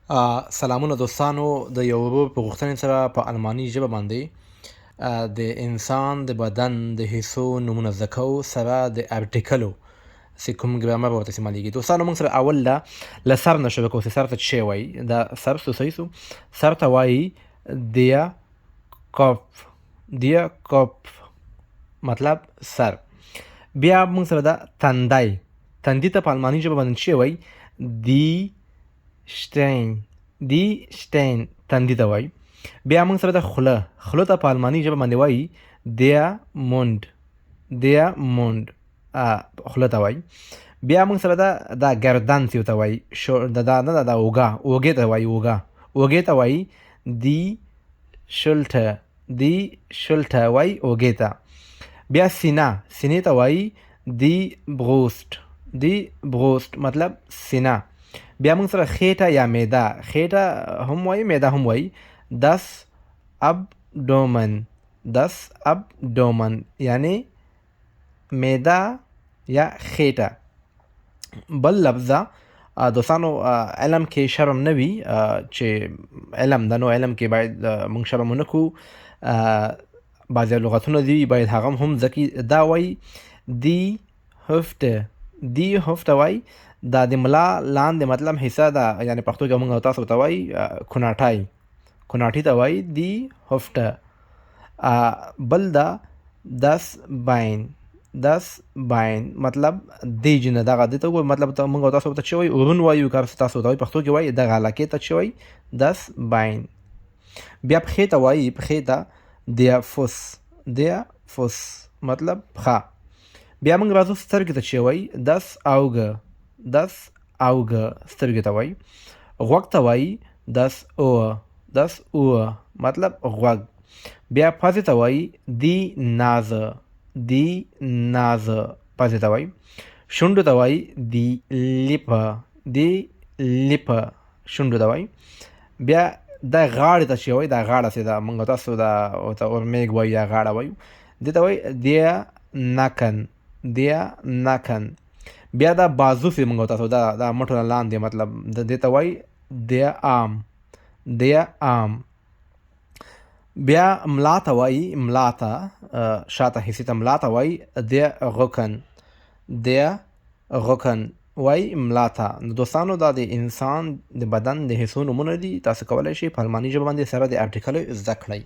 سلامونه دوستانو، د یو ورور په غوښتنې سره په الماني ژبه باندې د انسان د بدن د حصو نومونه زده کوو سره د ارټیکلو چې کوم ګرامر ورته استعمالیږي. دوستانو موږ سره اول له سر نه شروع کوو چې سر ته څه شی وایي. دا سر صحیح سو. سر ته وایي دیا کاپ، دیا کاپ مطلب سر. بیا موږ سره دا تندی، تندي ته په الماني ژبه باندې څه وایي؟ دی شټین، دی شټین تندي ته وایي. بیا موږ سره د خوله، خوله ته په الماني ژبه باندې وایي دیا موند، دیا موند خوله ته وایي. بیا موږ سره دا ګردن چې ورته وایي، دا اوږه، اوږې ته وایي، اوږه، اوږې ته وایي دی شلټه، دی شلټه وایي اوږې ته. بیا سینه، سینې ته وایي دی بروست، دی بروست مطلب سینه. بیا موږ سره خېټه یا معده، خېټه هم وایي معده هم وایي دس ابډومن، دس ابډومن یعنی معده یا خېټه. بل لفظ دوستانو علم کې شرم نه وي چې علم ده، نو علم کې باید موږ شرم ونه کړو. بعضې لغتونه دي باید هغه هم زده کړي. دا وایي دی هفته، دی هفته وایي دا د ملا لاندې مطلب حصه ده، یعنی پښتو کې موږ تاسو ته وایي کوناټای، کوناټي ته وایي دی هفته. بل دا دس باین، دس باین مطلب دی جنه دغه دې ته وایي، مطلب موږ تاسو ته څه وایي؟ ورون وایو، که تاسو ته وایي پښتو کې وایي دغه علاقې ته څه وایي؟ دس باین. بیا پښې ته وایي، پښې ته دیا فوس، دیا فوس مطلب پښه. بیا موږ راځو سترګې ته چې وایي دس اوګه، دس اوګه سترګې ته وایي. غوږ ته وایي دس اوه، دس اوه مطلب غوږ. بیا پزې ته وایي دی نازه، دی نازه پزې ته وایي. شونډو ته وایي دی لیپه، دی لیپه شونډو ته وایي. بیا دا غاړې ته چې وایي، دا غاړه چې ده موږ تاسو دا ورته اورمیږ وایو یا غاړه وایو، دې ته وایي دیا نکن، دیا نکن. بیا دا بازو چې موږ تاسو دا مټو نه لاندې مطلب دې ته وایي دیا آم، دیا آم. بیا ملا ته وایي، ملا ته شاته حصې ته ملا ته وایي دیا غوکن، دیا غوکن وایي ملا ته. دوستانو دا د انسان د بدن د حصو نومونه دي. تاسو کولی شئ په الماني ژبه باندې سره د ارټیکلو زده کړئ.